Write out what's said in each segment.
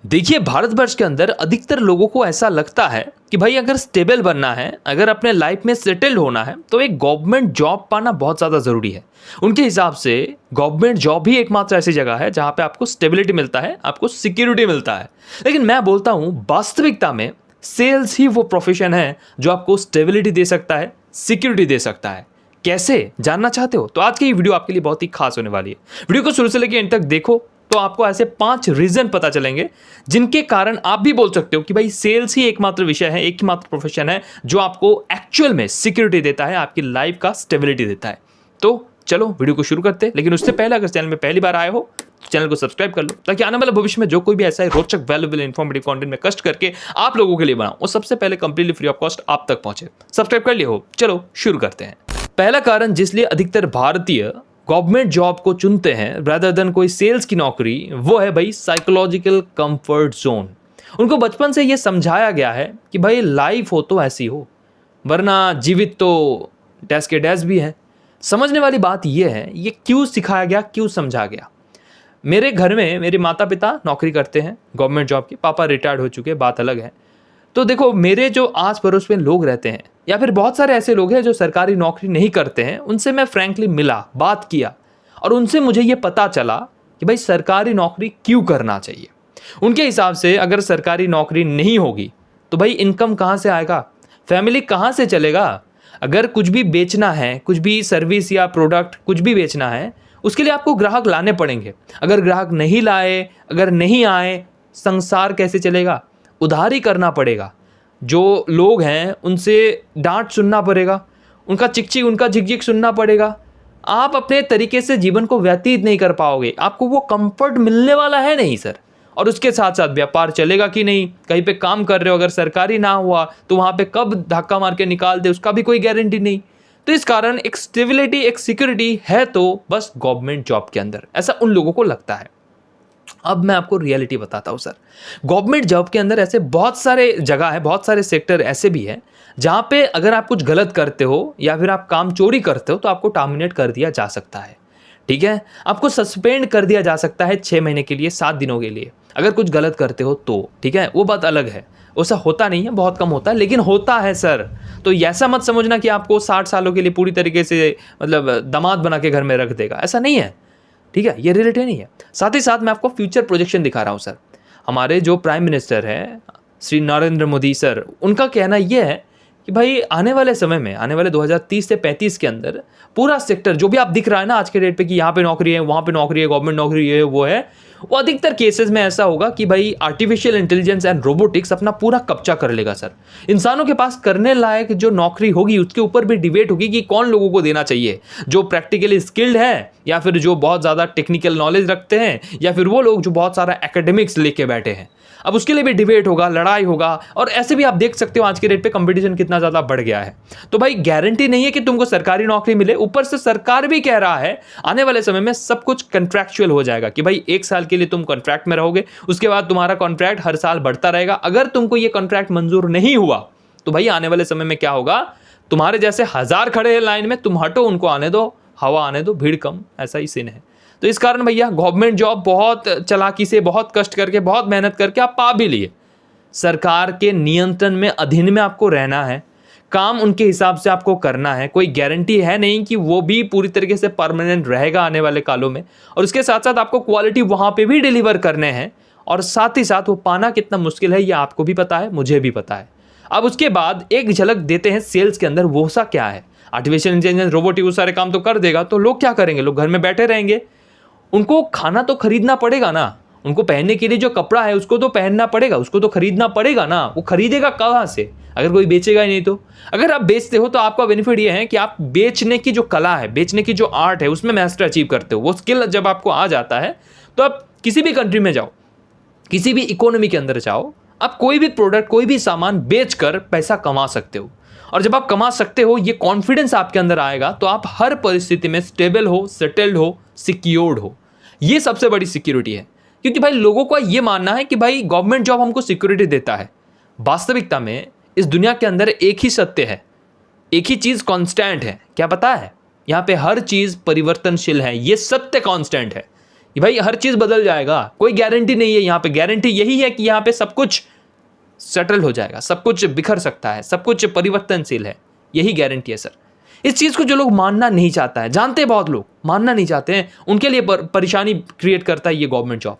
देखिए, भारतवर्ष के अंदर अधिकतर लोगों को ऐसा लगता है कि भाई अगर स्टेबल बनना है, अगर अपने लाइफ में सेटल्ड होना है तो एक गवर्नमेंट जॉब पाना बहुत ज़्यादा ज़रूरी है। उनके हिसाब से गवर्नमेंट जॉब ही एकमात्र ऐसी जगह है जहाँ पे आपको स्टेबिलिटी मिलता है, आपको सिक्योरिटी मिलता है। लेकिन मैं बोलता हूँ वास्तविकता में सेल्स ही वो प्रोफेशन है जो आपको स्टेबिलिटी दे सकता है, सिक्योरिटी दे सकता है। कैसे जानना चाहते हो तो आज की ये वीडियो आपके लिए बहुत ही खास होने वाली है। वीडियो को शुरू से लेकर एंड तक देखो तो आपको ऐसे 5 रीजन पता चलेंगे जिनके कारण आप भी बोल सकते हो कि भाई सेल्स ही एकमात्र विषय है, एकमात्र प्रोफेशन है जो आपको एक्चुअल में सिक्योरिटी देता है, आपकी लाइफ का स्टेबिलिटी देता है। तो चलो वीडियो को शुरू करते हैं, लेकिन उससे पहले अगर चैनल में पहली बार आए हो तो चैनल को सब्सक्राइब कर लो ताकि आने वाले भविष्य में जो कोई भी ऐसा रोचक वैल्यूएबल इंफॉर्मेटिव कंटेंट में कष्ट करके आप लोगों के लिए बनाऊं वो सबसे पहले कंप्लीटली फ्री ऑफ कॉस्ट आप तक पहुंचे। सब्सक्राइब कर लिए हो, चलो शुरू करते हैं। पहला कारण जिसलिए अधिकतर भारतीय गवर्नमेंट जॉब को चुनते हैं रादर देन कोई सेल्स की नौकरी, वो है भाई साइकोलॉजिकल कंफर्ट जोन। उनको बचपन से ये समझाया गया है कि भाई लाइफ हो तो ऐसी हो, वरना जीवित तो डैश के डैश भी है। समझने वाली बात ये है, ये क्यों सिखाया गया, क्यों समझा गया। मेरे घर में मेरे माता पिता नौकरी करते हैं गवर्नमेंट जॉब की, पापा रिटायर्ड हो चुके हैं, बात अलग है। तो देखो, मेरे जो आस पड़ोस में लोग रहते हैं या फिर बहुत सारे ऐसे लोग हैं जो सरकारी नौकरी नहीं करते हैं, उनसे मैं फ्रैंकली मिला, बात किया और उनसे मुझे ये पता चला कि भाई सरकारी नौकरी क्यों करना चाहिए। उनके हिसाब से अगर सरकारी नौकरी नहीं होगी तो भाई इनकम कहाँ से आएगा, फैमिली कहाँ से चलेगा। अगर कुछ भी बेचना है, कुछ भी सर्विस या प्रोडक्ट कुछ भी बेचना है, उसके लिए आपको ग्राहक लाने पड़ेंगे। अगर ग्राहक नहीं लाए, अगर नहीं आए, संसार कैसे चलेगा। उधारी करना पड़ेगा, जो लोग हैं उनसे डांट सुनना पड़ेगा, उनका चिकचिक उनका झिकझिक सुनना पड़ेगा। आप अपने तरीके से जीवन को व्यतीत नहीं कर पाओगे, आपको वो कंफर्ट मिलने वाला है नहीं सर। और उसके साथ साथ व्यापार चलेगा कि नहीं, कहीं पे काम कर रहे हो, अगर सरकारी ना हुआ तो वहाँ पे कब धक्का मार के निकाल दे उसका भी कोई गारंटी नहीं। तो इस कारण एक स्टेबिलिटी, एक सिक्योरिटी है तो बस गवर्नमेंट जॉब के अंदर, ऐसा उन लोगों को लगता है। अब मैं आपको रियलिटी बताता हूँ सर। गवर्नमेंट जॉब के अंदर ऐसे बहुत सारे जगह है, बहुत सारे सेक्टर ऐसे भी हैं जहाँ पे अगर आप कुछ गलत करते हो या फिर आप काम चोरी करते हो तो आपको टर्मिनेट कर दिया जा सकता है। ठीक है, आपको सस्पेंड कर दिया जा सकता है 6 महीने के लिए, 7 दिनों के लिए, अगर कुछ गलत करते हो तो। ठीक है, वो बात अलग है, वैसा होता नहीं है, बहुत कम होता है, लेकिन होता है सर। तो ऐसा मत समझना कि आपको 60 सालों के लिए पूरी तरीके से मतलब दामाद बना के घर में रख देगा, ऐसा नहीं है। ठीक है, ये रिलेटेड नहीं है। साथ ही साथ मैं आपको फ्यूचर प्रोजेक्शन दिखा रहा हूँ सर। हमारे जो प्राइम मिनिस्टर हैं श्री नरेंद्र मोदी सर, उनका कहना यह है कि भाई आने वाले समय में, आने वाले 2030 से 35 के अंदर पूरा सेक्टर जो भी आप दिख रहा है ना आज के डेट पे कि यहाँ पे नौकरी है, वहाँ पे नौकरी है, गवर्नमेंट नौकरी है, वो है, वो अधिकतर केसेस में ऐसा होगा कि भाई आर्टिफिशियल इंटेलिजेंस एंड रोबोटिक्स अपना पूरा कब्जा कर लेगा सर। इंसानों के पास करने लायक जो नौकरी होगी उसके ऊपर भी डिबेट होगी कि कौन लोगों को देना चाहिए, जो प्रैक्टिकली स्किल्ड है या फिर जो बहुत ज़्यादा टेक्निकल नॉलेज रखते हैं या फिर वो लोग जो बहुत सारा एकेडमिक्स लेके बैठे हैं। अब उसके लिए भी डिबेट होगा, लड़ाई होगा। और ऐसे भी आप देख सकते हो आज के डेट पे कंपटीशन कितना ज़्यादा बढ़ गया है। तो भाई गारंटी नहीं है कि तुमको सरकारी नौकरी मिले, ऊपर से सरकार भी कह रहा है आने वाले समय में सब कुछ कंट्रैक्चुअल हो जाएगा कि भाई 1 साल के लिए तुम कॉन्ट्रैक्ट में रहोगे, उसके बाद तुम्हारा कॉन्ट्रैक्ट हर साल बढ़ता रहेगा। अगर तुमको ये कॉन्ट्रैक्ट मंजूर नहीं हुआ तो भाई आने वाले समय में क्या होगा, तुम्हारे जैसे 1000 खड़े हैं लाइन में, तुम हटो, उनको आने दो, हवा आने दो, भीड़ कम, ऐसा ही सीन है। तो इस कारण भैया गवर्नमेंट जॉब बहुत चालाकी से, बहुत कष्ट करके, बहुत मेहनत करके आप पा भी लिए। सरकार के नियंत्रण में, अधीन में आपको रहना है, काम उनके हिसाब से आपको करना है। कोई गारंटी है नहीं कि वो भी पूरी तरीके से परमानेंट रहेगा आने वाले कालों में। और उसके साथ साथ आपको क्वालिटी वहाँ पे भी डिलीवर करने हैं, और साथ ही साथ वो पाना कितना मुश्किल है ये आपको भी पता है, मुझे भी पता है। अब उसके बाद एक झलक देते हैं सेल्स के अंदर, वो सा क्या है। आर्टिफिशियल इंटेलिजेंस, रोबोटिक वो सारे काम तो कर देगा, तो लोग क्या करेंगे, लोग घर में बैठे रहेंगे। उनको खाना तो खरीदना पड़ेगा ना, उनको पहनने के लिए जो कपड़ा है उसको तो पहनना पड़ेगा, उसको तो खरीदना पड़ेगा ना। वो खरीदेगा कहाँ से अगर कोई बेचेगा ही नहीं तो। अगर आप बेचते हो तो आपका बेनिफिट ये है कि आप बेचने की जो कला है, बेचने की जो आर्ट है, उसमें मास्टर अचीव करते हो। वो स्किल जब आपको आ जाता है तो आप किसी भी कंट्री में जाओ, किसी भी इकोनॉमी के अंदर जाओ, आप कोई भी प्रोडक्ट, कोई भी सामान बेच कर पैसा कमा सकते हो। और जब आप कमा सकते हो, ये कॉन्फिडेंस आपके अंदर आएगा तो आप हर परिस्थिति में स्टेबल हो, सेटल्ड हो, सिक्योर्ड हो। ये सबसे बड़ी सिक्योरिटी है। क्योंकि भाई लोगों का ये मानना है कि भाई गवर्नमेंट जॉब हमको सिक्योरिटी देता है। वास्तविकता में इस दुनिया के अंदर एक ही सत्य है, एक ही चीज कांस्टेंट है। क्या पता है, यहाँ पे हर चीज परिवर्तनशील है, ये सत्य कांस्टेंट है। कि भाई हर चीज़ बदल जाएगा, कोई गारंटी नहीं है यहाँ पे। गारंटी यही है कि यहाँ पे सब कुछ सेटल हो जाएगा, सब कुछ बिखर सकता है, सब कुछ परिवर्तनशील है, यही गारंटी है सर। इस चीज़ को जो लोग मानना नहीं चाहता है, जानते हैं बहुत लोग मानना नहीं चाहते हैं, उनके लिए परेशानी क्रिएट करता है ये गवर्नमेंट जॉब।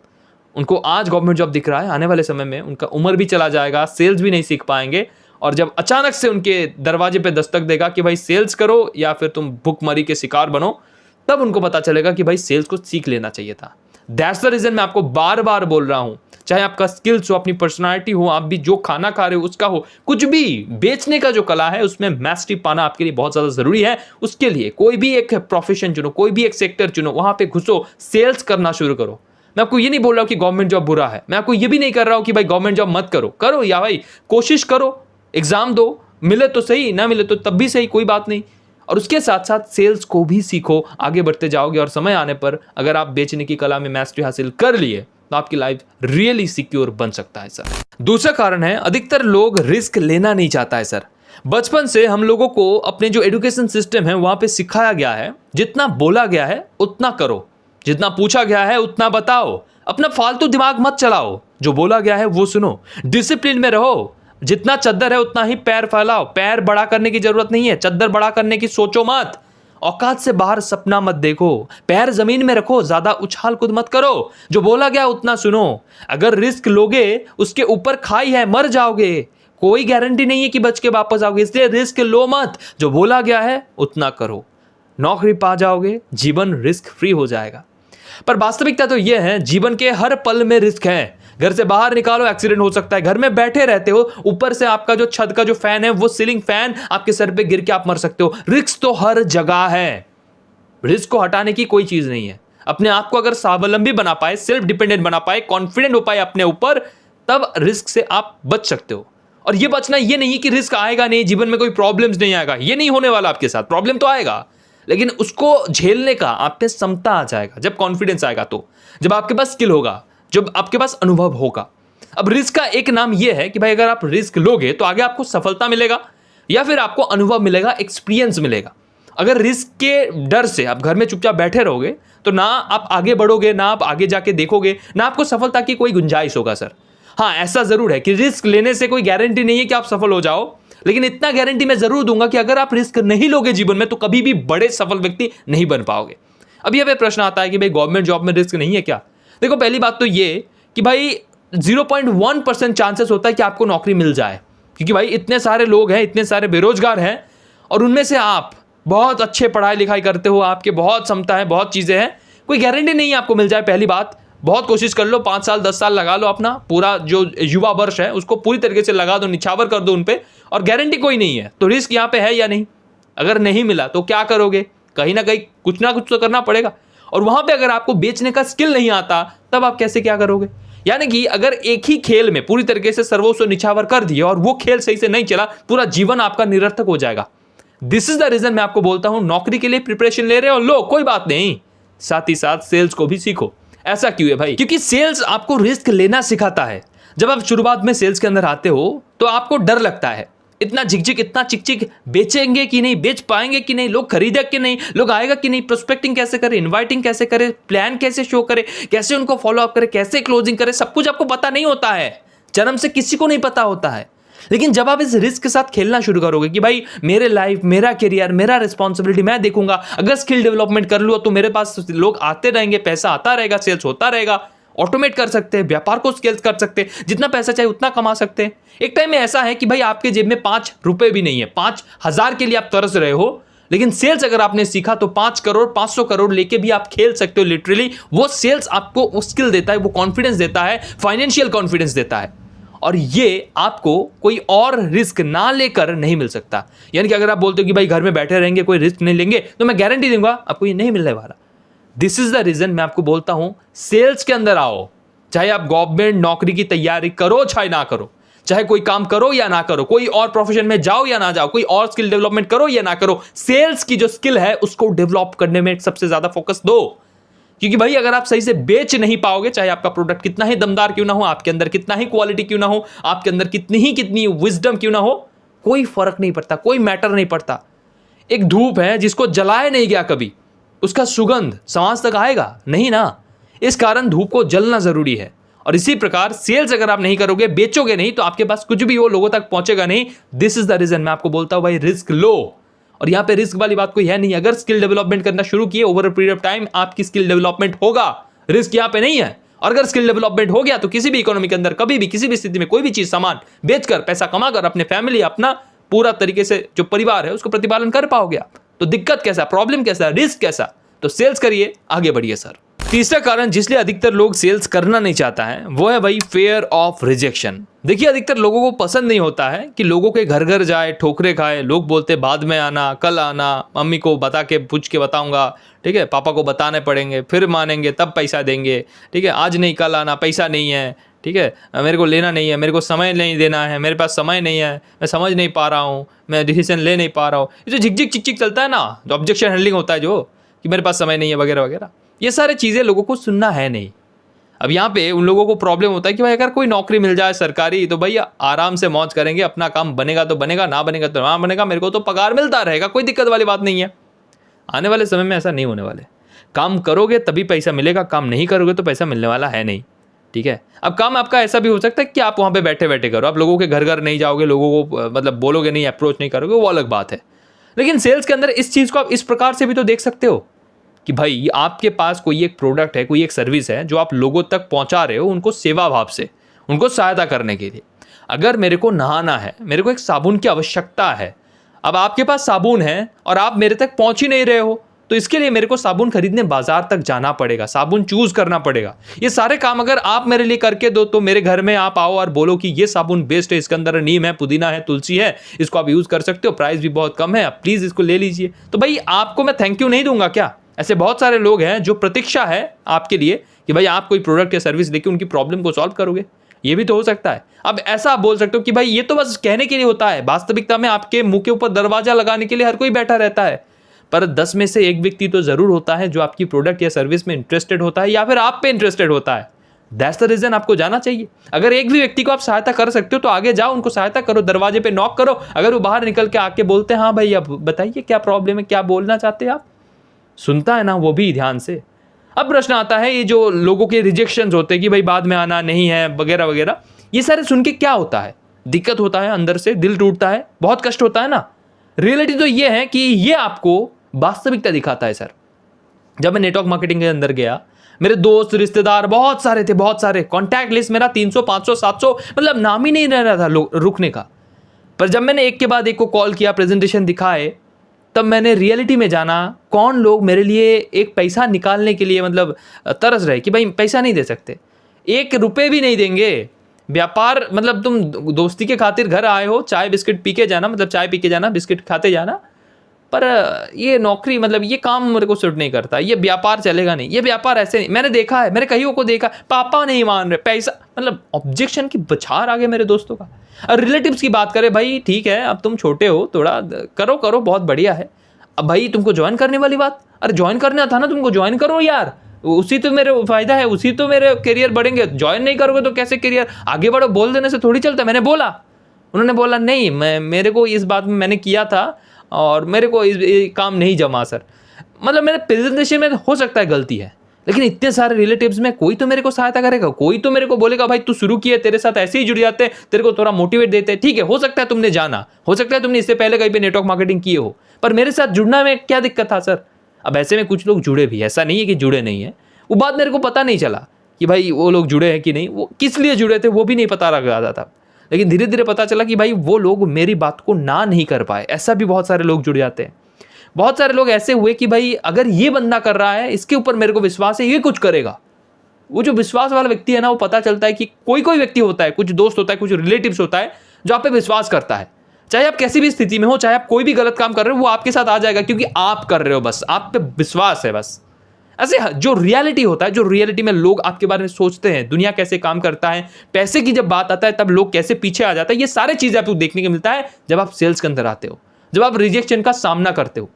उनको आज गवर्नमेंट जॉब दिख रहा है, आने वाले समय में उनका उम्र भी चला जाएगा, सेल्स भी नहीं सीख पाएंगे, और जब अचानक से उनके दरवाजे पे दस्तक देगा कि भाई सेल्स करो या फिर तुम भुखमरी के शिकार बनो, तब उनको पता चलेगा कि भाई सेल्स को सीख लेना चाहिए था। दैट्स द रीजन मैं आपको बार बार बोल रहा हूं, चाहे आपका स्किल्स हो, अपनी पर्सनालिटी हो, आप भी जो खाना खा रहे हो उसका हो, कुछ भी बेचने का जो कला है उसमें मैस्टरी पाना आपके लिए बहुत ज्यादा जरूरी है। उसके लिए कोई भी एक प्रोफेशन चुनो, कोई भी एक सेक्टर चुनो, वहां पे घुसो, सेल्स करना शुरू करो। मैं आपको ये नहीं बोल रहा हूं कि गवर्नमेंट जॉब बुरा है, मैं आपको ये भी नहीं कर रहा हूं कि भाई गवर्नमेंट जॉब मत करो, करो या भाई कोशिश करो, एग्जाम दो, मिले तो सही, ना मिले तो तब भी सही, कोई बात नहीं। और उसके साथ साथ सेल्स को भी सीखो, आगे बढ़ते जाओगे और समय आने पर अगर आप बेचने की कला में मैस्टरी हासिल कर लिए तो आपकी लाइफ रियली सिक्योर बन सकता है सर। दूसरा कारण है, अधिकतर लोग रिस्क लेना नहीं चाहता है सर। बचपन से हम लोगों को अपने जो एजुकेशन सिस्टम है वहां पे सिखाया गया है, जितना बोला गया है उतना करो, जितना पूछा गया है उतना बताओ, अपना फालतू दिमाग मत चलाओ, जो बोला गया है वो सुनो, डिसिप्लिन में रहो, जितना चद्दर है उतना ही पैर फैलाओ, पैर बड़ा करने की जरूरत नहीं है, चद्दर बड़ा करने की सोचो मत, औकात से बाहर सपना मत देखो, पैर जमीन में रखो, ज्यादा उछाल कूद मत करो, जो बोला गया उतना सुनो। अगर रिस्क लोगे उसके ऊपर खाई है, मर जाओगे, कोई गारंटी नहीं है कि बच के वापस आओगे, इसलिए रिस्क लो मत, जो बोला गया है उतना करो, नौकरी पा जाओगे, जीवन रिस्क फ्री हो जाएगा। पर वास्तविकता तो यह है, जीवन के हर पल में रिस्क है। घर से बाहर निकालो, एक्सीडेंट हो सकता है, घर में बैठे रहते हो, ऊपर से आपका जो छत का जो फैन है वो सीलिंग फैन आपके सर पे गिर के आप मर सकते हो। रिस्क तो हर जगह है, रिस्क को हटाने की कोई चीज नहीं है। अपने आप को अगर स्वावलंबी बना पाए, सेल्फ डिपेंडेंट बना पाए, कॉन्फिडेंट हो पाए अपने ऊपर, तब रिस्क से आप बच सकते हो। और ये बचना ये नहीं कि रिस्क आएगा नहीं, जीवन में कोई प्रॉब्लम्स नहीं आएगा, ये नहीं होने वाला आपके साथ। प्रॉब्लम तो आएगा, लेकिन उसको झेलने का आप पे क्षमता आ जाएगा जब कॉन्फिडेंस आएगा, तो जब आपके पास स्किल होगा, जब आपके पास अनुभव होगा। अब रिस्क का एक नाम यह है कि भाई अगर आप रिस्क लोगे तो आगे आपको सफलता मिलेगा या फिर आपको अनुभव मिलेगा, एक्सपीरियंस मिलेगा। अगर रिस्क के डर से आप घर में चुपचाप बैठे रहोगे तो ना आप आगे बढ़ोगे, ना आप आगे जाके देखोगे, ना आपको सफलता की कोई गुंजाइश होगा सर। हाँ, ऐसा जरूर है कि रिस्क लेने से कोई गारंटी नहीं है कि आप सफल हो जाओ, लेकिन इतना गारंटी मैं जरूर दूंगा कि अगर आप रिस्क नहीं लोगे जीवन में तो कभी भी बड़े सफल व्यक्ति नहीं बन पाओगे। अब यह प्रश्न आता है कि भाई गवर्नमेंट जॉब में रिस्क नहीं है क्या? देखो, पहली बात तो ये कि भाई 0.1% चांसेस होता है कि आपको नौकरी मिल जाए, क्योंकि भाई इतने सारे लोग हैं, इतने सारे बेरोजगार हैं, और उनमें से आप बहुत अच्छे पढ़ाई लिखाई करते हो, आपके बहुत क्षमता है, बहुत चीज़ें हैं, कोई गारंटी नहीं है आपको मिल जाए। पहली बात, बहुत कोशिश कर लो, 5 साल 10 साल लगा लो, अपना पूरा जो युवा वर्ष है उसको पूरी तरीके से लगा दो, निछावर कर दो उन पे, और गारंटी कोई नहीं है। तो रिस्क यहाँ पे है या नहीं? अगर नहीं मिला तो क्या करोगे? कहीं ना कुछ तो करना पड़ेगा। और वहां पे अगर आपको बेचने का स्किल नहीं आता तब आप कैसे क्या करोगे? यानी कि अगर एक ही खेल में पूरी तरीके से सर्वस्व निछावर कर दिया और वो खेल सही से नहीं चला, पूरा जीवन आपका निरर्थक हो जाएगा। दिस इज द रीजन मैं आपको बोलता हूं, नौकरी के लिए प्रिपरेशन ले रहे हो, लो, कोई बात नहीं, साथ ही साथ सेल्स को भी सीखो। ऐसा क्यों है भाई? क्योंकि सेल्स आपको रिस्क लेना सिखाता है। जब आप शुरुआत में सेल्स के अंदर आते हो तो आपको डर लगता है, इतना झिकझिक, इतना चिकचिक, बेचेंगे कि नहीं, बेच पाएंगे कि नहीं, लोग खरीदेंगे कि नहीं, लोग आएगा कि नहीं, प्रोस्पेक्टिंग कैसे करें, इनवाइटिंग कैसे करें, प्लान कैसे शो करें, कैसे उनको फॉलो अप करें, कैसे क्लोजिंग करें, सब कुछ आपको पता नहीं होता है, जन्म से किसी को नहीं पता होता है। लेकिन जब आप इस रिस्क के साथ खेलना शुरू करोगे कि भाई मेरे लाइफ, मेरा करियर, मेरा रिस्पॉन्सिबिलिटी, मैं देखूंगा, अगर स्किल डेवलपमेंट कर लूँ तो मेरे पास लोग आते रहेंगे, पैसा आता रहेगा, सेल्स होता रहेगा, ऑटोमेट कर सकते हैं, व्यापार को स्केल कर सकते हैं, जितना पैसा चाहिए उतना कमा सकते हैं। एक टाइम में ऐसा है कि भाई आपके जेब में 5 रुपए भी नहीं है, 5,000 के लिए आप तरस रहे हो, लेकिन सेल्स अगर आपने सीखा तो 5 करोड़ 500 करोड़ लेके भी आप खेल सकते हो। लिटरली वो सेल्स आपको वो स्किल देता है, वो कॉन्फिडेंस देता है, फाइनेंशियल कॉन्फिडेंस देता है, और ये आपको कोई और रिस्क ना लेकर नहीं मिल सकता। यानी कि अगर आप बोलते हो कि भाई घर में बैठे रहेंगे, कोई रिस्क नहीं लेंगे, तो मैं गारंटी दूंगा आपको ये नहीं मिलने वाला। दिस इज द रीजन मैं आपको बोलता हूं, सेल्स के अंदर आओ। चाहे आप गवर्नमेंट नौकरी की तैयारी करो चाहे ना करो, चाहे कोई काम करो या ना करो, कोई और प्रोफेशन में जाओ या ना जाओ, कोई और स्किल डेवलपमेंट करो या ना करो, सेल्स की जो स्किल है उसको डेवलप करने में सबसे ज्यादा फोकस दो। क्योंकि भाई अगर आप सही से बेच नहीं पाओगे, चाहे आपका प्रोडक्ट कितना ही दमदार क्यों ना हो, आपके अंदर कितना ही क्वालिटी क्यों ना हो, आपके अंदर कितनी विजडम क्यों ना हो, कोई फर्क नहीं पड़ता, कोई मैटर नहीं पड़ता। एक धूप है जिसको जलाया नहीं गया कभी, उसका सुगंध समाज तक आएगा नहीं ना। इस कारण धूप को जलना जरूरी है। और इसी प्रकार सेल्स अगर आप नहीं करोगे, बेचोगे नहीं, तो आपके पास कुछ भी हो लोगों तक पहुंचेगा नहीं। दिस इज द रीजन मैं आपको बोलता हूं भाई, रिस्क लो। और यहां पे रिस्क वाली बात कोई है नहीं। अगर स्किल डेवलपमेंट करना शुरू किए, over a period of time आपकी स्किल डेवलपमेंट होगा, रिस्क यहां पे नहीं है। और अगर स्किल डेवलपमेंट हो गया तो किसी भी इकोनॉमी के अंदर कभी भी किसी भी स्थिति में कोई भी चीज सामान बेचकर पैसा कमाकर अपने फैमिली, अपना पूरा तरीके से जो परिवार है उसको प्रतिपालन कर पाओगे आप। तो दिक्कत कैसा, प्रॉब्लम कैसा, रिस्क कैसा? तो सेल्स करिए, आगे बढ़िए सर। तीसरा कारण जिसलिए अधिकतर लोग सेल्स करना नहीं चाहता है वो है भाई फेयर ऑफ रिजेक्शन। देखिए अधिकतर लोगों को पसंद नहीं होता है कि लोगों के घर घर जाए, ठोकरे खाए। लोग बोलते बाद में आना, कल आना, मम्मी को बता के पूछ के बताऊंगा, ठीक है, पापा को बताने पड़ेंगे, फिर मानेंगे तब पैसा देंगे, ठीक है, आज नहीं कल आना, पैसा नहीं है, ठीक है, मेरे को लेना नहीं है, मेरे को समय नहीं देना है, मेरे पास समय नहीं है, मैं समझ नहीं पा रहा हूँ, मैं डिसीजन ले नहीं पा रहा हूँ। ये जो झिक चिक चलता है ना, जो ऑब्जेक्शन हैंडलिंग होता है, जो कि मेरे पास समय नहीं है वगैरह वगैरह, ये सारी चीज़ें लोगों को सुनना है नहीं। अब यहाँ पे उन लोगों को प्रॉब्लम होता है कि भाई अगर कोई नौकरी मिल जाए सरकारी तो भाई आराम से मौज करेंगे, अपना काम बनेगा तो बनेगा, ना बनेगा तो ना बनेगा, मेरे को तो पगार मिलता रहेगा, कोई दिक्कत वाली बात नहीं है। आने वाले समय में ऐसा नहीं होने वाले। काम करोगे तभी पैसा मिलेगा, काम नहीं करोगे तो पैसा मिलने वाला है नहीं, ठीक है। अब काम आपका ऐसा भी हो सकता है कि आप वहाँ पे बैठे बैठे करो, आप लोगों के घर घर नहीं जाओगे, लोगों को मतलब बोलोगे नहीं, अप्रोच नहीं करोगे, वो अलग बात है। लेकिन सेल्स के अंदर इस चीज़ को आप इस प्रकार से भी तो देख सकते हो कि भाई आपके पास कोई एक प्रोडक्ट है, कोई एक सर्विस है जो आप लोगों तक पहुंचा रहे हो, उनको सेवा भाव से, उनको सहायता करने के लिए। अगर मेरे को नहाना है, मेरे को एक साबुन की आवश्यकता है, अब आपके पास साबुन है और आप मेरे तक पहुंच ही नहीं रहे हो, तो इसके लिए मेरे को साबुन खरीदने बाजार तक जाना पड़ेगा, साबुन चूज करना पड़ेगा। ये सारे काम अगर आप मेरे लिए करके दो तो मेरे घर में आप आओ और बोलो कि ये साबुन बेस्ट है, इसके अंदर नीम है, पुदीना है, तुलसी है, इसको आप यूज कर सकते हो, प्राइस भी बहुत कम है, आप प्लीज इसको ले लीजिए। तो भाई आपको मैं थैंक यू नहीं दूंगा क्या? ऐसे बहुत सारे लोग हैं जो प्रतीक्षा है आपके लिए कि भाई आप कोई प्रोडक्ट या सर्विस लेके उनकी प्रॉब्लम को सॉल्व करोगे। ये भी तो हो सकता है। अब ऐसा आप बोल सकते हो कि भाई ये तो बस कहने के लिए होता है, वास्तविकता में आपके मुंह के ऊपर दरवाजा लगाने के लिए हर कोई बैठा रहता है। पर 10 में से एक व्यक्ति तो जरूर होता है जो आपकी प्रोडक्ट या सर्विस में इंटरेस्टेड होता है या फिर आप पे इंटरेस्टेड होता है। दैट्स द रीजन आपको जाना चाहिए। अगर एक भी व्यक्ति को आप सहायता कर सकते हो तो आगे जाओ, उनको सहायता करो, दरवाजे पे नॉक करो। अगर वो बाहर निकल के आके बोलते हैं हाँ भाई अब बताइए क्या प्रॉब्लम है, क्या बोलना चाहते हैं आप, सुनता है ना वो भी ध्यान से। अब प्रश्न आता है ये जो लोगों के रिजेक्शंस होते हैं कि भाई बाद में आना नहीं है वगैरह वगैरह, ये सारे सुन के क्या होता है? दिक्कत होता है, अंदर से दिल टूटता है, बहुत कष्ट होता है ना। रियलिटी तो ये है कि ये आपको वास्तविकता दिखाता है सर। जब मैं नेटवर्क मार्केटिंग के अंदर गया, मेरे दोस्त रिश्तेदार बहुत सारे थे, बहुत सारे, कॉन्टैक्ट लिस्ट मेरा 300 500 700 मतलब नाम ही नहीं रह रहा था रुकने का। पर जब मैंने एक के बाद एक को कॉल किया, प्रेजेंटेशन दिखाए, तब मैंने रियलिटी में जाना कौन लोग मेरे लिए एक पैसा निकालने के लिए मतलब तरस रहे कि भाई पैसा नहीं दे सकते, 1 रुपये भी नहीं देंगे। व्यापार मतलब तुम दोस्ती के खातिर घर आए हो, चाय बिस्किट पी के जाना, मतलब चाय पी के जाना, बिस्किट खाते जाना, पर ये नौकरी मतलब ये काम मेरे को सूट नहीं करता, ये व्यापार चलेगा नहीं, ये व्यापार ऐसे नहीं। मैंने देखा है, मेरे कईयों को देखा, पापा नहीं मान रहे, पैसा मतलब ऑब्जेक्शन की बछार आ गए मेरे दोस्तों का। और रिलेटिव्स की बात करें, भाई ठीक है अब तुम छोटे हो, थोड़ा करो करो बहुत बढ़िया है। अब भाई तुमको ज्वाइन करने वाली बात, अरे ज्वाइन करना था ना तुमको, ज्वाइन करो यार, उसी तो मेरे फायदा है, उसी तो मेरे करियर बढ़ेंगे। ज्वाइन नहीं करोगे तो कैसे करियर आगे बढ़ो? बोल देने से थोड़ी चलता। मैंने बोला, उन्होंने बोला नहीं, मेरे को इस बात में मैंने किया था और मेरे को ये काम नहीं जमा सर। मतलब मेरे प्रेजेंटेशन में हो सकता है गलती है, लेकिन इतने सारे रिलेटिव्स में कोई तो मेरे को सहायता करेगा, कोई तो मेरे को बोलेगा भाई तू शुरू किए, तेरे साथ ऐसे ही जुड़ जाते हैं, तेरे को थोड़ा मोटिवेट देते हैं। ठीक है, हो सकता है तुमने जाना, हो सकता है तुमने इससे पहले कहीं पे नेटवर्क मार्केटिंग किए हो, पर मेरे साथ जुड़ना में क्या दिक्कत था सर? अब ऐसे में कुछ लोग जुड़े भी, ऐसा नहीं है कि जुड़े नहीं है। वो बात मेरे को पता नहीं चला कि भाई वो लोग जुड़े हैं कि नहीं, वो किस लिए जुड़े थे वो भी नहीं पता लग रहा था। लेकिन धीरे धीरे पता चला कि भाई वो लोग मेरी बात को ना नहीं कर पाए। ऐसा भी बहुत सारे लोग जुड़ जाते हैं। बहुत सारे लोग ऐसे हुए कि भाई अगर ये बंदा कर रहा है, इसके ऊपर मेरे को विश्वास है, ये कुछ करेगा। वो जो विश्वास वाला व्यक्ति है ना, वो पता चलता है कि कोई कोई व्यक्ति होता है, कुछ दोस्त होता है, कुछ रिलेटिव्स होता है जो आप पे विश्वास करता है। चाहे आप कैसी भी स्थिति में हो, चाहे आप कोई भी गलत काम कर रहे हो, वो आपके साथ आ जाएगा क्योंकि आप कर रहे हो, बस आप पे विश्वास है। बस ऐसे जो रियलिटी होता है, जो रियलिटी में लोग आपके बारे में सोचते हैं, दुनिया कैसे काम करता है, पैसे की जब बात आता है तब लोग कैसे पीछे आ जाता है, ये सारी चीजें आपको देखने को मिलता है जब आप सेल्स के अंदर आते हो, जब आप रिजेक्शन का सामना करते हो,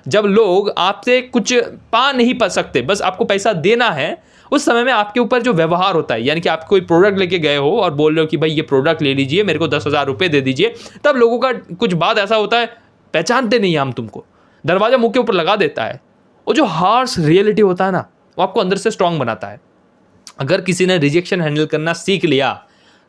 जब लोग आपसे कुछ पा नहीं पा सकते, बस आपको पैसा देना है। उस समय में आपके ऊपर जो व्यवहार होता है, यानी कि आप कोई प्रोडक्ट लेके गए हो और बोल रहे हो कि भाई ये प्रोडक्ट ले लीजिए, मेरे को 10,000 रुपये दे दीजिए, तब लोगों का कुछ बात ऐसा होता है, पहचानते नहीं हम तुमको, दरवाजा मुंह के ऊपर लगा देता है। वो जो हार्श रियलिटी होता है ना, वो आपको अंदर से स्ट्रांग बनाता है। अगर किसी ने रिजेक्शन हैंडल करना सीख लिया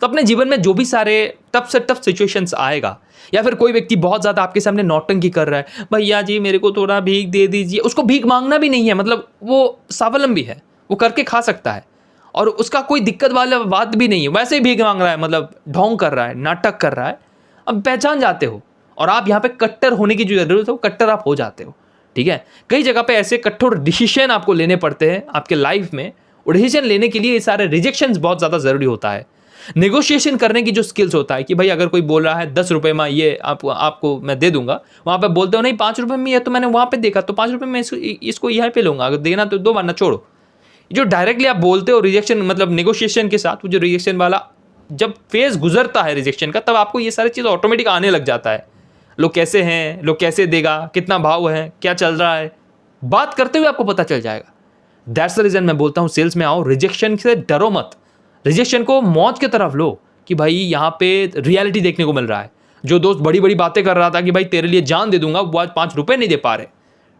तो अपने जीवन में जो भी सारे टफ से टफ सिचुएशंस आएगा, या फिर कोई व्यक्ति बहुत ज़्यादा आपके सामने नौटंकी कर रहा है, भैया जी मेरे को थोड़ा भीख दे दीजिए, उसको भीख मांगना भी नहीं है, मतलब वो स्वावलंबी है, वो करके खा सकता है और उसका कोई दिक्कत वाला बात भी नहीं है, वैसे ही भीख मांग रहा है, मतलब ढोंग कर रहा है, नाटक कर रहा है, अब पहचान जाते हो। और आप यहाँ पे कट्टर होने की जो जरूरत है वो कट्टर आप हो जाते हो, ठीक है। कई जगह पे ऐसे कठोर डिसीजन आपको लेने पड़ते हैं आपके लाइफ में, और डिसीजन लेने के लिए ये सारे रिजेक्शंस बहुत ज़्यादा ज़रूरी होता है। नेगोशिएशन करने की जो स्किल्स होता है कि भाई अगर कोई बोल रहा है 10 रुपये में ये आपको मैं दे दूंगा, वहाँ पे बोलते हो नहीं 5 रुपये में, ये तो मैंने वहाँ पे देखा तो 5 रुपये में इसको यहाँ पे लूँगा, अगर देना तो दो वरना छोड़ो। जो डायरेक्टली आप बोलते हो रिजेक्शन मतलब नेगोशिएशन के साथ, वो जो रिजेक्शन वाला जब फेज गुजरता है रिजेक्शन का, तब आपको ये सारी चीज़ ऑटोमेटिक आने लग जाता है। लोग कैसे हैं, लोग कैसे देगा, कितना भाव है, क्या चल रहा है, बात करते हुए आपको पता चल जाएगा। दैट्स द रीज़न मैं बोलता हूँ सेल्स में आओ, रिजेक्शन से डरो मत, रिजेक्शन को मौज की तरफ लो कि भाई यहाँ पे रियलिटी देखने को मिल रहा है। जो दोस्त बड़ी बड़ी बातें कर रहा था कि भाई तेरे लिए जान दे दूंगा, वो आज 5 रुपये नहीं दे पा रहे,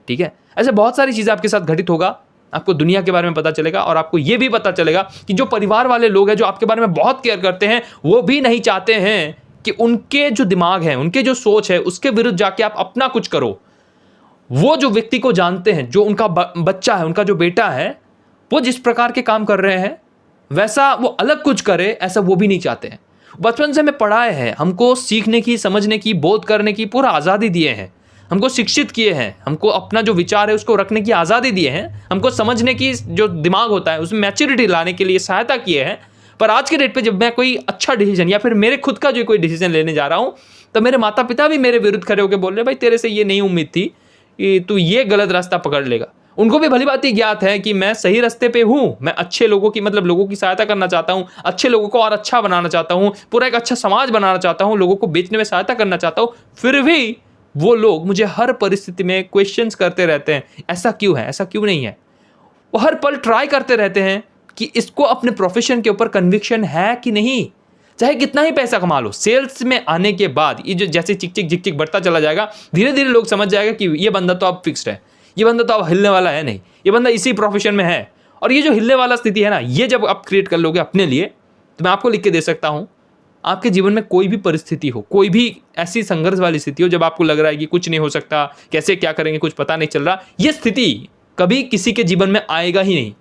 ठीक है। ऐसे बहुत सारी चीज़ें आपके साथ घटित होगा, आपको दुनिया के बारे में पता चलेगा और आपको ये भी पता चलेगा कि जो परिवार वाले लोग हैं जो आपके बारे में बहुत केयर करते हैं, वो भी नहीं चाहते हैं कि उनके जो दिमाग है, उनके जो सोच है, उसके विरुद्ध जाके आप अपना कुछ करो। वो जो व्यक्ति को जानते हैं, जो उनका बच्चा है, उनका जो बेटा है, वो जिस प्रकार के काम कर रहे हैं वैसा वो अलग कुछ करे, ऐसा वो भी नहीं चाहते हैं। बचपन से हमें पढ़ाए हैं, हमको सीखने की, समझने की, बोध करने की पूरा आज़ादी दिए हैं, हमको शिक्षित किए हैं, हमको अपना जो विचार है उसको रखने की आज़ादी दिए हैं, हमको समझने की जो दिमाग होता है उसमें मैच्योरिटी लाने के लिए सहायता किए हैं। पर आज के डेट पे जब मैं कोई अच्छा डिसीजन या फिर मेरे खुद का जो कोई डिसीजन लेने जा रहा हूँ, तो मेरे माता पिता भी मेरे विरुद्ध खड़े होकर बोल रहे भाई तेरे से ये नहीं उम्मीद थी कि तू ये गलत रास्ता पकड़ लेगा। उनको भी भली बात ही ज्ञात है कि मैं सही रास्ते पे हूँ, मैं अच्छे लोगों की मतलब लोगों की सहायता करना चाहता हूँ, अच्छे लोगों को और अच्छा बनाना चाहता हूँ, पूरा एक अच्छा समाज बनाना चाहता हूँ, लोगों को बेचने में सहायता करना चाहता हूँ। फिर भी वो लोग मुझे हर परिस्थिति में क्वेश्चंस करते रहते हैं, ऐसा क्यों है, ऐसा क्यों नहीं है। वो हर पल ट्राई करते रहते हैं कि इसको अपने प्रोफेशन के ऊपर कन्विक्शन है कि नहीं, चाहे कितना ही पैसा कमा लो। सेल्स में आने के बाद ये जो जैसे चिक चिक झिक चिक बढ़ता चला जाएगा, धीरे धीरे लोग समझ जाएगा कि ये बंदा तो अब फिक्स्ड है, ये बंदा तो अब हिलने वाला है नहीं, ये बंदा इसी प्रोफेशन में है। और ये जो हिलने वाला स्थिति है ना, ये जब आप क्रिएट कर लोगे अपने लिए, तो मैं आपको लिख के दे सकता हूँ, आपके जीवन में कोई भी परिस्थिति हो, कोई भी ऐसी संघर्ष वाली स्थिति हो जब आपको लग रहा है कि कुछ नहीं हो सकता, कैसे क्या करेंगे कुछ पता नहीं चल रहा, ये स्थिति कभी किसी के जीवन में आएगा ही नहीं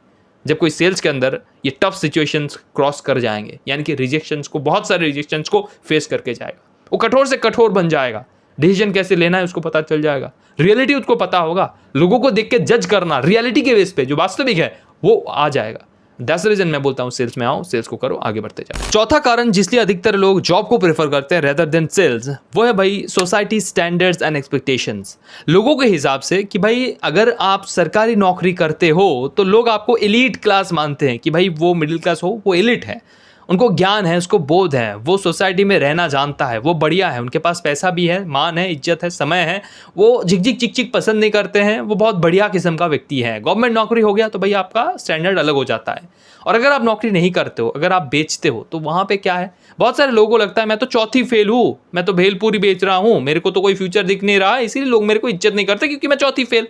जब कोई सेल्स के अंदर ये टफ सिचुएशंस क्रॉस कर जाएंगे, यानी कि रिजेक्शंस को, बहुत सारे रिजेक्शंस को फेस करके जाएगा। वो कठोर से कठोर बन जाएगा, डिसीजन कैसे लेना है उसको पता चल जाएगा, रियलिटी उसको पता होगा, लोगों को देख के जज करना रियलिटी के बेस पे जो वास्तविक है वो आ जाएगा। दैट्स द रीजन मैं बोलता हूँ सेल्स में आओ, सेल्स को करो, आगे बढ़ते जाओ। चौथा कारण जिसलिए अधिकतर लोग जॉब को प्रेफर करते हैं रेदर देन सेल्स, वो है भाई सोसाइटी स्टैंडर्ड्स एंड एक्सपेक्टेशंस। लोगों के हिसाब से कि भाई अगर आप सरकारी नौकरी करते हो तो लोग आपको एलीट क्लास मानते हैं कि भाई वो मिडिल क्लास हो, वो एलिट है, उनको ज्ञान है, उसको बोध है, वो सोसाइटी में रहना जानता है, वो बढ़िया है, उनके पास पैसा भी है, मान है, इज्जत है, समय है, वो झिकझिक चिक चिक पसंद नहीं करते हैं, वो बहुत बढ़िया किस्म का व्यक्ति है। गवर्नमेंट नौकरी हो गया तो भाई आपका स्टैंडर्ड अलग हो जाता है। और अगर आप नौकरी नहीं करते हो, अगर आप बेचते हो, तो वहाँ पे क्या है, बहुत सारे लोगों को लगता है मैं तो चौथी फेल हूँ, मैं तो भेलपूरी बेच रहा हूँ, मेरे को तो कोई फ्यूचर दिख नहीं रहा, इसीलिए लोग मेरे को इज्जत नहीं करते क्योंकि मैं चौथी फेल,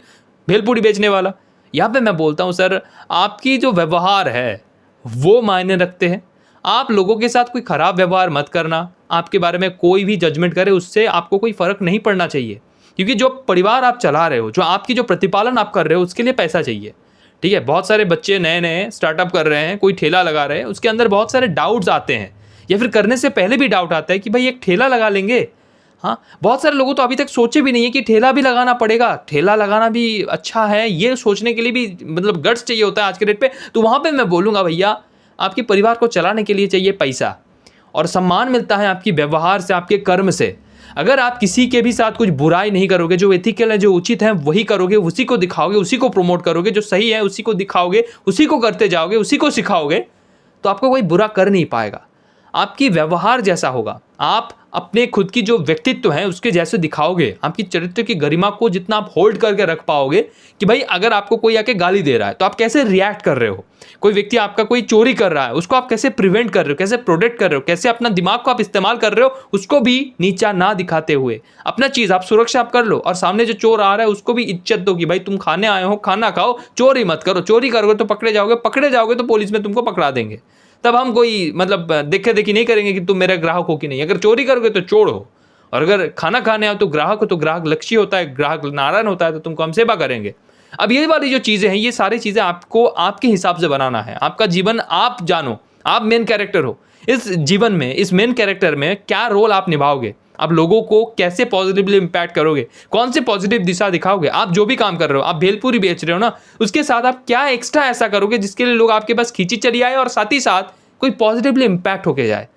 भेलपूरी बेचने वाला। यहाँ पे मैं बोलता हूँ सर, आपकी जो व्यवहार है वो मायने रखते हैं। आप लोगों के साथ कोई ख़राब व्यवहार मत करना, आपके बारे में कोई भी जजमेंट करे उससे आपको कोई फ़र्क नहीं पड़ना चाहिए, क्योंकि जो परिवार आप चला रहे हो, जो आपकी जो प्रतिपालन आप कर रहे हो, उसके लिए पैसा चाहिए, ठीक है। बहुत सारे बच्चे नए नए स्टार्टअप कर रहे हैं, कोई ठेला लगा रहे हैं, उसके अंदर बहुत सारे डाउट्स आते हैं, या फिर करने से पहले भी डाउट आता है कि भाई एक ठेला लगा लेंगे। हाँ, बहुत सारे लोगों तो अभी तक सोचे भी नहीं है कि ठेला भी लगाना पड़ेगा, ठेला लगाना भी अच्छा है, ये सोचने के लिए भी मतलब गट्स चाहिए होता है आज के डेट पे। तो वहाँ पे मैं बोलूँगा भैया, आपके परिवार को चलाने के लिए चाहिए पैसा, और सम्मान मिलता है आपकी व्यवहार से, आपके कर्म से। अगर आप किसी के भी साथ कुछ बुराई नहीं करोगे, जो एथिकल है, जो उचित है, वही करोगे, उसी को दिखाओगे, उसी को प्रमोट करोगे, जो सही है उसी को दिखाओगे, उसी को करते जाओगे, उसी को सिखाओगे, तो आपको कोई बुरा कर नहीं पाएगा। आपकी व्यवहार जैसा होगा, आप अपने खुद की जो व्यक्तित्व है उसके जैसे दिखाओगे, आपकी चरित्र की गरिमा को जितना आप होल्ड करके रख पाओगे कि भाई अगर आपको कोई आके गाली दे रहा है तो आप कैसे रिएक्ट कर रहे हो, कोई व्यक्ति आपका कोई चोरी कर रहा है उसको आप कैसे प्रिवेंट कर रहे हो, कैसे प्रोटेक्ट कर रहे हो, कैसे अपना दिमाग को आप इस्तेमाल कर रहे हो, उसको भी नीचा ना दिखाते हुए अपना चीज आप सुरक्षा आप कर लो, और सामने जो चोर आ रहा है उसको भी इज्जत दो कि भाई तुम खाने आए हो, खाना खाओ, चोरी मत करो, चोरी करोगे तो पकड़े जाओगे तो पुलिस में तुमको पकड़ा देंगे। तब हम कोई मतलब देखा देखी नहीं करेंगे कि तुम मेरा ग्राहक हो कि नहीं। अगर चोरी करोगे तो चोर हो, और अगर खाना खाने आओ तो ग्राहक हो, तो ग्राहक लक्ष्य होता है, ग्राहक नारायण होता है, तो तुमको हम सेवा करेंगे। अब ये वाली जो चीजें हैं, ये सारी चीजें आपको आपके हिसाब से बनाना है। आपका जीवन आप जानो, आप मेन कैरेक्टर हो इस जीवन में, इस मेन कैरेक्टर में क्या रोल आप निभाओगे, आप लोगों को कैसे पॉजिटिवली इंपैक्ट करोगे, कौन सी पॉजिटिव दिशा दिखाओगे। आप जो भी काम कर रहे हो, आप भेलपूरी बेच रहे हो ना, उसके साथ आप क्या एक्स्ट्रा ऐसा करोगे जिसके लिए लोग आपके पास खींची चली आए और साथ ही साथ कोई पॉजिटिवली इंपैक्ट होके जाए।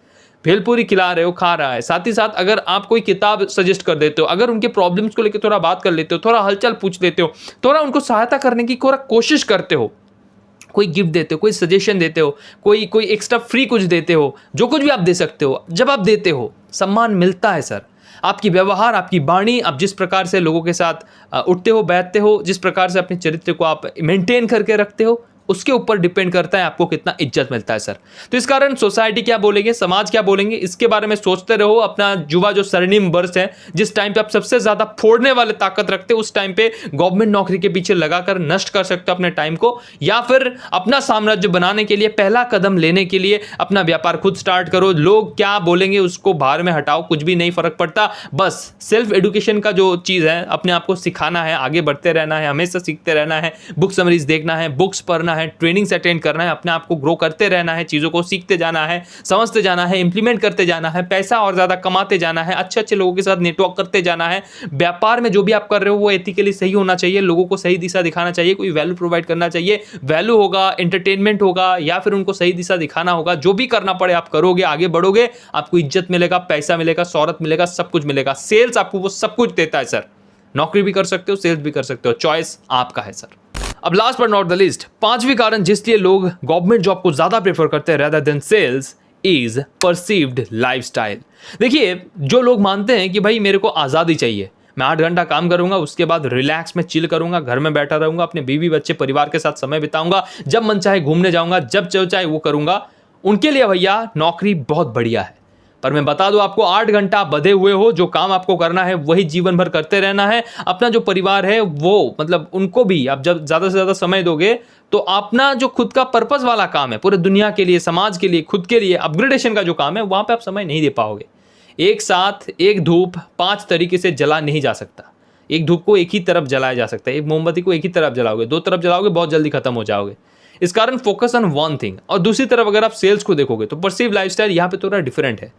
भेलपूरी खिला रहे हो, खा रहा है, साथ ही साथ अगर आप कोई किताब सजेस्ट कर देते हो, अगर उनके प्रॉब्लम्स को लेकर थोड़ा बात कर लेते हो, थोड़ा हलचल पूछ लेते हो, थोड़ा उनको सहायता करने की थोड़ा कोशिश करते हो, कोई गिफ्ट देते हो, कोई सजेशन देते हो, कोई एक्स्ट्रा फ्री कुछ देते हो, जो कुछ भी आप दे सकते हो, जब आप देते हो सम्मान मिलता है सर। आपकी व्यवहार, आपकी वाणी, आप जिस प्रकार से लोगों के साथ उठते हो, बैठते हो, जिस प्रकार से अपने चरित्र को आप मेंटेन करके रखते हो, उसके ऊपर डिपेंड करता है आपको कितना इज्जत मिलता है सर। तो इस कारण सोसाइटी क्या बोलेंगे, समाज क्या बोलेंगे, इसके बारे में सोचते रहो। अपना युवा जो स्वर्णिम वर्ष है, जिस टाइम पे आप सबसे ज्यादा फोड़ने वाले ताकत रखते हो, उस टाइम पे गवर्नमेंट नौकरी के पीछे लगाकर नष्ट कर सकते हो अपने टाइम को, या फिर अपना साम्राज्य बनाने के लिए पहला कदम लेने के लिए अपना व्यापार खुद स्टार्ट करो। लोग क्या बोलेंगे उसको बाहर में हटाओ, कुछ भी नहीं फर्क पड़ता। बस सेल्फ एजुकेशन का जो चीज है, अपने आप को सिखाना है, आगे बढ़ते रहना है, हमेशा सीखते रहना है, बुक समरीज देखना है, बुक्स पढ़ना है, ट्रेनिंग्स अटेंड करना है, अपने आप को ग्रो करते रहना है, चीजों को सीखते जाना है, समझते जाना है, इंप्लीमेंट करते जाना है, पैसा और ज्यादा कमाते जाना है, अच्छे अच्छे लोगों के साथ नेटवर्क करते जाना है। व्यापार में जो भी आप कर रहे हो वो एथिकली सही होना चाहिए, लोगों को सही दिशा दिखाना चाहिए, कोई वैल्यू प्रोवाइड करना चाहिए। वैल्यू होगा, एंटरटेनमेंट होगा, या फिर उनको सही दिशा दिखाना होगा। जो भी करना पड़े आप करोगे, आगे बढ़ोगे, आपको इज्जत मिलेगा, पैसा मिलेगा, शौहरत मिलेगा, सब कुछ मिलेगा। सेल्स आपको वो सब कुछ देता है सर। नौकरी भी कर सकते हो, सेल्स भी कर सकते हो, चॉइस आपका है सर। अब last but not the list, पांचवी कारण जिसलिए लोग गवर्नमेंट जॉब को ज्यादा प्रेफर करते हैं rather than sales is perceived lifestyle. देखिए, जो लोग मानते हैं कि भाई मेरे को आज़ादी चाहिए, मैं 8 घंटा काम करूंगा, उसके बाद रिलैक्स में चिल करूंगा, घर में बैठा रहूंगा, अपने बीवी बच्चे परिवार के साथ समय बिताऊंगा, जब मन चाहे घूमने जाऊंगा, जब चाहे वो करूंगा, उनके लिए भैया नौकरी बहुत बढ़िया है। पर मैं बता दूं आपको, 8 घंटा आप बंधे हुए हो, जो काम आपको करना है वही जीवन भर करते रहना है। अपना जो परिवार है वो मतलब उनको भी आप जब ज़्यादा से ज़्यादा समय दोगे तो अपना जो खुद का पर्पस वाला काम है, पूरे दुनिया के लिए, समाज के लिए, खुद के लिए अपग्रेडेशन का जो काम है, वहाँ पे आप समय नहीं दे पाओगे। एक साथ एक धूप 5 तरीके से जला नहीं जा सकता। एक धूप को एक ही तरफ जलाया जा सकता है, एक मोमबत्ती को एक ही तरफ जलाओगे, 2 तरफ जलाओगे बहुत जल्दी खत्म हो जाओगे। इस कारण फोकस ऑन वन थिंग। और दूसरी तरफ अगर आप सेल्स को देखोगे तो परसीव लाइफस्टाइल यहाँ पे थोड़ा डिफरेंट है।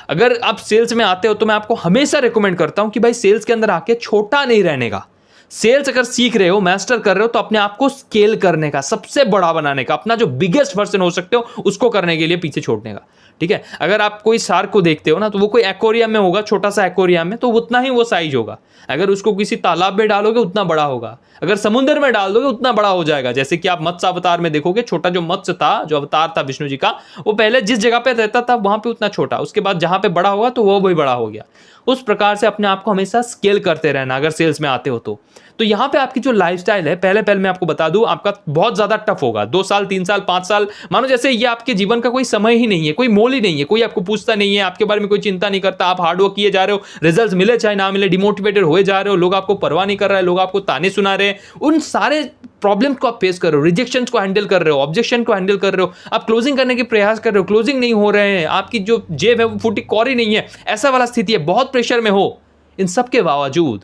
अगर आप सेल्स में आते हो तो मैं आपको हमेशा रिकमेंड करता हूं कि भाई सेल्स के अंदर आके छोटा नहीं रहने का। सेल्स अगर सीख रहे हो, मास्टर कर रहे हो, तो अपने आप को स्केल करने का, सबसे बड़ा बनाने का, अपना जो बिगेस्ट वर्जन हो सकते हो उसको करने के लिए पीछे छोड़ने का। ठीक है, अगर आप कोई शार्क को देखते हो ना, तो वो कोई एक्वेरियम में होगा, छोटा सा एक्वेरियम में, तो उतना ही वो साइज होगा। अगर उसको किसी तालाब में डालोगे उतना बड़ा होगा, अगर समुद्र में डाल दोगे उतना बड़ा हो जाएगा। जैसे कि आप मत्स्य अवतार में देखोगे, छोटा जो मत्स्य था, जो अवतार था विष्णु जी का, वो पहले जिस जगह पे रहता था वहां पे उतना छोटा, उसके बाद जहां पे बड़ा होगा तो वो भी बड़ा हो गया। उस प्रकार से अपने आप को हमेशा स्केल करते रहना अगर सेल्स में आते हो तो यहाँ पे आपकी जो लाइफस्टाइल है, पहले मैं आपको बता दूं, आपका बहुत ज्यादा टफ होगा। 2 साल, 3 साल, 5 साल, मानो जैसे ये आपके जीवन का कोई समय ही नहीं है, कोई मोल ही नहीं है, कोई आपको पूछता नहीं है, आपके बारे में कोई चिंता नहीं करता, आप हार्डवर्क किए जा रहे हो, रिजल्ट मिले चाहे ना मिले, डिमोटिवेटेड हुए जा रहे हो, लोग आपको परवाह नहीं कर रहे हैं, लोग आपको ताने सुना रहे हैं, उन सारे प्रॉब्लम्स को आप फेस कर रहे हो, रिजेक्शंस को हैंडल कर रहे हो, ऑब्जेक्शन को हैंडल कर रहे हो, आप क्लोजिंग करने के प्रयास कर रहे हो, क्लोजिंग नहीं हो रहे हैं, आपकी जो जेब है वो फूटी कौड़ी नहीं है, ऐसा वाला स्थिति है, बहुत प्रेशर में हो। इन सब के बावजूद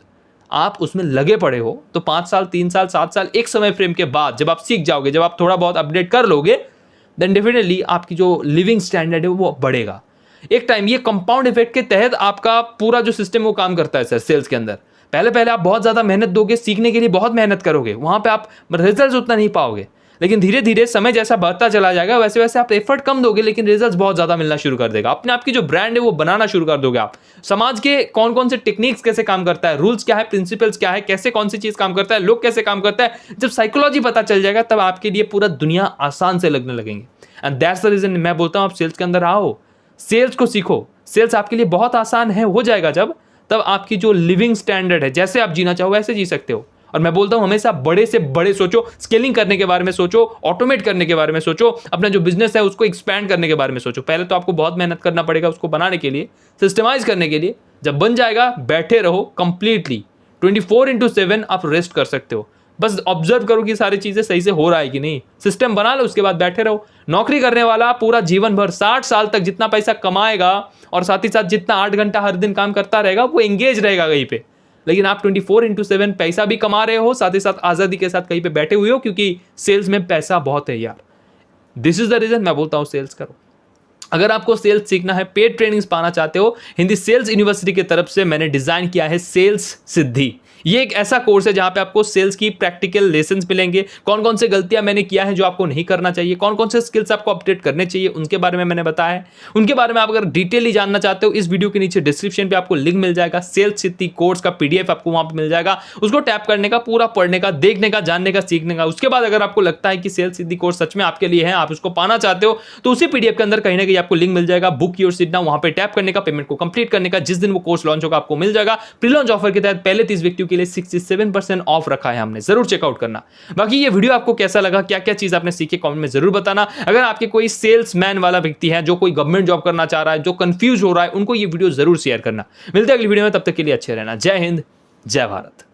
आप उसमें लगे पड़े हो, तो 5 साल, 3 साल, 7 साल, एक समय फ्रेम के बाद जब आप सीख जाओगे, जब आप थोड़ा बहुत अपडेट कर लोगे, देन डेफिनेटली आपकी जो लिविंग स्टैंडर्ड है वो बढ़ेगा। एक टाइम ये कंपाउंड इफेक्ट के तहत आपका पूरा जो सिस्टम वो काम करता है सर सेल्स के अंदर। पहले आप बहुत ज़्यादा मेहनत दोगे, सीखने के लिए बहुत मेहनत करोगे, वहाँ पे आप रिजल्ट उतना नहीं पाओगे, लेकिन धीरे धीरे समय जैसा बढ़ता चला जाएगा वैसे वैसे आप एफर्ट कम दोगे, लेकिन रिजल्ट्स बहुत ज़्यादा मिलना शुरू कर देगा। अपने आप की जो ब्रांड है वो बनाना शुरू कर दोगे आप। समाज के कौन कौन से टेक्निक्स कैसे काम करता है, रूल्स क्या है, प्रिंसिपल्स क्या है, कैसे कौन सी चीज़ काम करता है, लोग कैसे काम करता है, जब साइकोलॉजी पता चल जाएगा तब आपके लिए पूरा दुनिया आसान से लगने लगेंगे। एंड दैट्स द रीज़न मैं बोलता हूँ आप सेल्स के अंदर आओ, सेल्स को सीखो। सेल्स आपके लिए बहुत आसान है, हो जाएगा जब तब आपकी जो लिविंग स्टैंडर्ड है, जैसे आप जीना चाहो वैसे जी सकते हो। और मैं बोलता हूं हमेशा बड़े से बड़े सोचो, स्केलिंग करने के बारे में सोचो, ऑटोमेट करने के बारे में सोचो, अपना जो बिजनेस है उसको एक्सपैंड करने के बारे में सोचो। पहले तो आपको बहुत मेहनत करना पड़ेगा उसको बनाने के लिए, सिस्टमाइज करने के लिए। जब बन जाएगा बैठे रहो, कंप्लीटली 24/7 आप रेस्ट कर सकते हो। बस ऑब्जर्व करो कि सारी चीजें सही से हो रहा है कि नहीं, सिस्टम बना लो, उसके बाद बैठे रहो। नौकरी करने वाला पूरा जीवन भर 60 साल तक जितना पैसा कमाएगा और साथ ही साथ जितना 8 घंटा हर दिन काम करता रहेगा वो एंगेज रहेगा कहीं पे। लेकिन आप 24/7 पैसा भी कमा रहे हो, साथ ही साथ आजादी के साथ कहीं पे बैठे हुए हो, क्योंकि सेल्स में पैसा बहुत है यार। दिस इज द रीजन मैं बोलता हूँ सेल्स करो। अगर आपको सेल्स सीखना है, पेड ट्रेनिंग्स पाना चाहते हो, हिंदी सेल्स यूनिवर्सिटी की तरफ से मैंने डिजाइन किया है सेल्स सिद्धि। ये एक ऐसा कोर्स है जहां पे आपको सेल्स की प्रैक्टिकल लेसन्स मिलेंगे। कौन कौन से गलतियां मैंने किया है जो आपको नहीं करना चाहिए, कौन कौन से स्किल्स आपको अपडेट करने चाहिए, उनके बारे में मैंने बताया है। उनके बारे में आप अगर डिटेली जानना चाहते हो, इस वीडियो के नीचे डिस्क्रिप्शन पे आपको लिंक मिल जाएगा, सेल्स सिद्धि कोर्स का PDF आपको वहां पर मिल जाएगा। उसको टैप करने का, पूरा पढ़ने का, देखने का, जानने का, सीखने का। उसके बाद अगर आपको लगता है कि सेल्स सिद्धि कोर्स सच में आपके लिए है, आप उसको पाना चाहते हो, तो उसी PDF के अंदर कहीं ना कहीं आपको लिंक मिल जाएगा, बुक योर सीट नाउ। वहां पे टैप करने का, पेमेंट को कंप्लीट करने का, जिस दिन वो कोर्स लॉन्च होगा आपको मिल जाएगा। प्री लॉन्च ऑफर के तहत पहले 30 व्यक्तियों के लिए 67% ऑफ रखा है हमने, जरूर चेकआउट करना। बाकी ये वीडियो आपको कैसा लगा, क्या क्या चीज आपने सीखी, कमेंट में जरूर बताना। अगर आपके कोई सेल्समैन वाला व्यक्ति है जो कोई गवर्नमेंट जॉब करना चाह रहा है, जो कंफ्यूज हो रहा है, उनको ये वीडियो जरूर शेयर करना। मिलते हैं अगली वीडियो में, तब तक के लिए अच्छे रहना। जय हिंद, जय भारत।